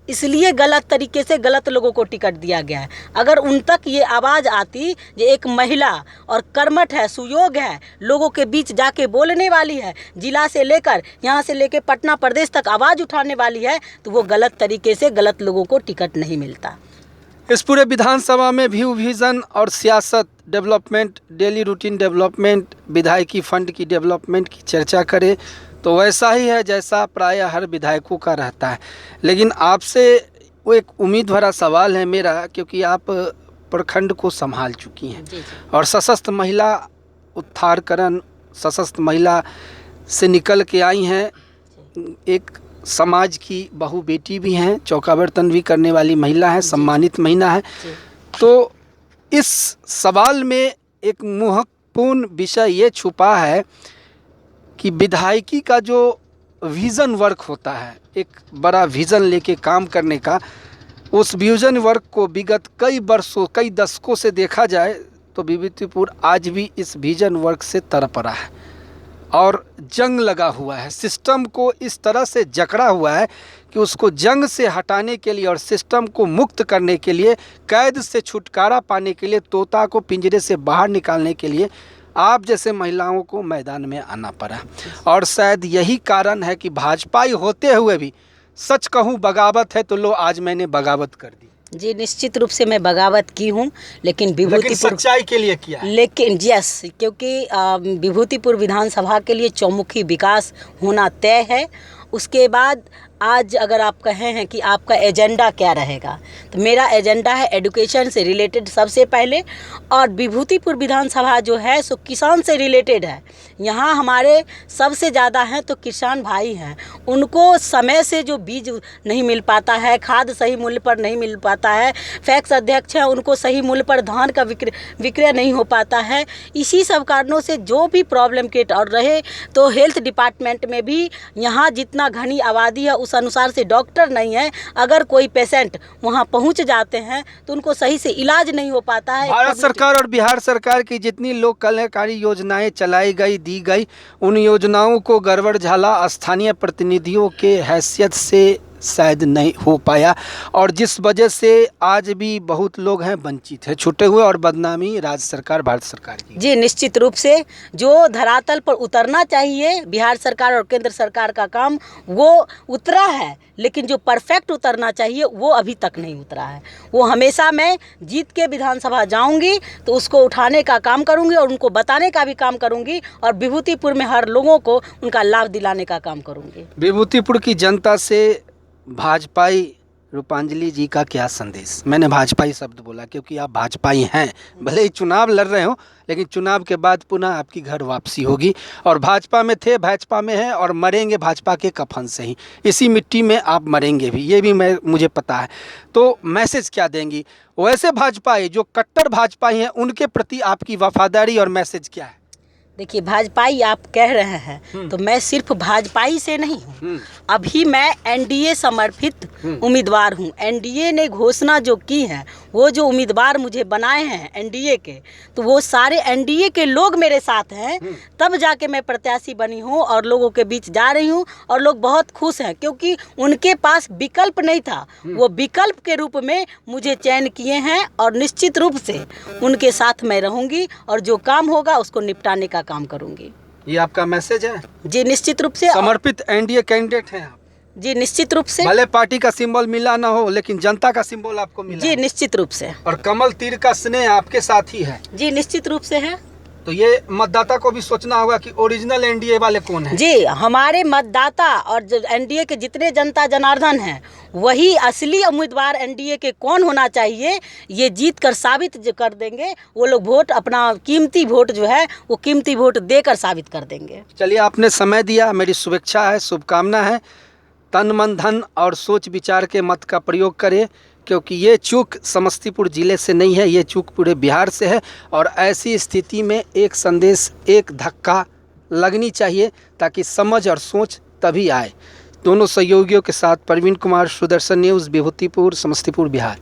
इसलिए गलत तरीके से गलत लोगों को टिकट दिया गया है। अगर उन तक ये आवाज़ आती जो एक महिला और कर्मठ है, सुयोग है, लोगों के बीच जाके बोलने वाली है, जिला से लेकर यहाँ से लेकर पटना प्रदेश तक आवाज़ उठाने वाली है, तो वो गलत तरीके से गलत लोगों को टिकट नहीं मिलता। इस पूरे विधानसभा में व्यू विज़न और सियासत, डेवलपमेंट, डेली रूटीन डेवलपमेंट, विधायकी फंड की डेवलपमेंट की चर्चा करें तो वैसा ही है जैसा प्रायः हर विधायकों का रहता है। लेकिन आपसे वो एक उम्मीद भरा सवाल है मेरा, क्योंकि आप प्रखंड को संभाल चुकी हैं और सशक्त महिला उत्थानकरण, सशक्त महिला से निकल के आई हैं, एक समाज की बहू बेटी भी हैं, चौका बर्तन भी करने वाली महिला है, सम्मानित महिला है। तो इस सवाल में एक महत्वपूर्ण विषय ये छुपा है कि विधायकी का जो विज़न वर्क होता है, एक बड़ा विज़न लेके काम करने का, उस विज़न वर्क को विगत कई वर्षों, कई दशकों से देखा जाए तो विभूतिपुर आज भी इस विज़न वर्क से तड़प रहा है और जंग लगा हुआ है। सिस्टम को इस तरह से जकड़ा हुआ है कि उसको जंग से हटाने के लिए और सिस्टम को मुक्त करने के लिए, कैद से छुटकारा पाने के लिए, तोता को पिंजरे से बाहर निकालने के लिए आप जैसे महिलाओं को मैदान में आना पड़ा। और शायद यही कारण है कि भाजपाई होते हुए भी, सच कहूँ बगावत है तो लो आज मैंने बगावत कर दी। जी, निश्चित रूप से मैं बगावत की हूँ, लेकिन विभूतिपुर सच्चाई के लिए किया है। लेकिन यस, क्योंकि विभूतिपुर विधानसभा के लिए चौमुखी विकास होना तय है। उसके बाद आज अगर आप कहें हैं कि आपका एजेंडा क्या रहेगा, तो मेरा एजेंडा है एजुकेशन से रिलेटेड सबसे पहले, और विभूतिपुर विधानसभा जो है सो किसान से रिलेटेड है। यहाँ हमारे सबसे ज़्यादा हैं तो किसान भाई हैं, उनको समय से जो बीज नहीं मिल पाता है, खाद सही मूल्य पर नहीं मिल पाता है, फैक्स अध्यक्ष हैं उनको सही मूल्य पर धान का विक्रय नहीं हो पाता है। इसी सब कारणों से जो भी प्रॉब्लम क्रिएट और रहे तो हेल्थ डिपार्टमेंट में भी यहाँ जितना घनी आबादी है उस अनुसार से डॉक्टर नहीं है। अगर कोई पेशेंट वहाँ पहुँच जाते हैं तो उनको सही से इलाज नहीं हो पाता है। भारत सरकार और बिहार सरकार की जितनी लोक कल्याणकारी योजनाएं चलाई गई, दी गई, उन योजनाओं को गड़बड़ झाला स्थानीय प्रतिनिधियों के हैसियत से शायद नहीं हो पाया, और जिस वजह से आज भी बहुत लोग हैं वंचित है, छूटे हुए, और बदनामी राज्य सरकार, भारत सरकार की। जी, निश्चित रूप से जो धरातल पर उतरना चाहिए बिहार सरकार और केंद्र सरकार का काम वो उतरा है, लेकिन जो परफेक्ट उतरना चाहिए वो अभी तक नहीं उतरा है। वो हमेशा मैं जीत के विधानसभा जाऊंगी तो उसको उठाने का काम करूंगी और उनको बताने का भी काम करूंगी, और विभूतिपुर में हर लोगों को उनका लाभ दिलाने का काम करूंगी। विभूतिपुर की जनता से भाजपाई रूपांजलि जी का क्या संदेश? मैंने भाजपाई शब्द बोला क्योंकि आप भाजपाई हैं, भले ही चुनाव लड़ रहे हो, लेकिन चुनाव के बाद पुनः आपकी घर वापसी होगी, और भाजपा में थे, भाजपा में हैं, और मरेंगे भाजपा के कफन से ही, इसी मिट्टी में आप मरेंगे भी, ये भी मुझे पता है। तो मैसेज क्या देंगी वैसे भाजपाई जो कट्टर भाजपाई हैं, उनके प्रति आपकी वफादारी और मैसेज क्या है? देखिए, भाजपाई आप कह रहे हैं तो मैं सिर्फ भाजपाई से नहीं हूँ, अभी मैं एनडीए समर्पित उम्मीदवार हूँ। एनडीए ने घोषणा जो की है, वो जो उम्मीदवार मुझे बनाए हैं एनडीए के, तो वो सारे एनडीए के लोग मेरे साथ हैं, तब जाके मैं प्रत्याशी बनी हूँ और लोगों के बीच जा रही हूँ, और लोग बहुत खुश हैं क्योंकि उनके पास विकल्प नहीं था, वो विकल्प के रूप में मुझे चयन किए हैं, और निश्चित रूप से उनके साथ मैं रहूँगी और जो काम होगा उसको निपटाने का काम करूँगी। ये आपका मैसेज है? जी, निश्चित रूप से। समर्पित एनडीए कैंडिडेट हैं आप? जी, निश्चित रूप से। भले पार्टी का सिंबल मिला ना हो, लेकिन जनता का सिंबल आपको मिला। जी, निश्चित रूप से। और कमल तीर का स्नेह आपके साथ ही है? जी, निश्चित रूप से है। तो ये मतदाता को भी सोचना होगा कि ओरिजिनल एनडीए वाले कौन है। जी, हमारे मतदाता और जो एनडीए के जितने जनता जनार्दन हैं, वही असली उम्मीदवार एनडीए के कौन होना चाहिए, ये जीत कर साबित जो कर देंगे। वो लोग वोट, अपना कीमती वोट जो है वो कीमती वोट देकर साबित कर देंगे। चलिए, आपने समय दिया, मेरी शुभेच्छा है, शुभकामना है। तन मन धन और सोच विचार के मत का प्रयोग करें, क्योंकि ये चूक समस्तीपुर ज़िले से नहीं है, ये चूक पूरे बिहार से है, और ऐसी स्थिति में एक संदेश, एक धक्का लगनी चाहिए ताकि समझ और सोच तभी आए। दोनों सहयोगियों के साथ प्रवीण कुमार, सुदर्शन न्यूज़, विभूतिपुर, समस्तीपुर, बिहार।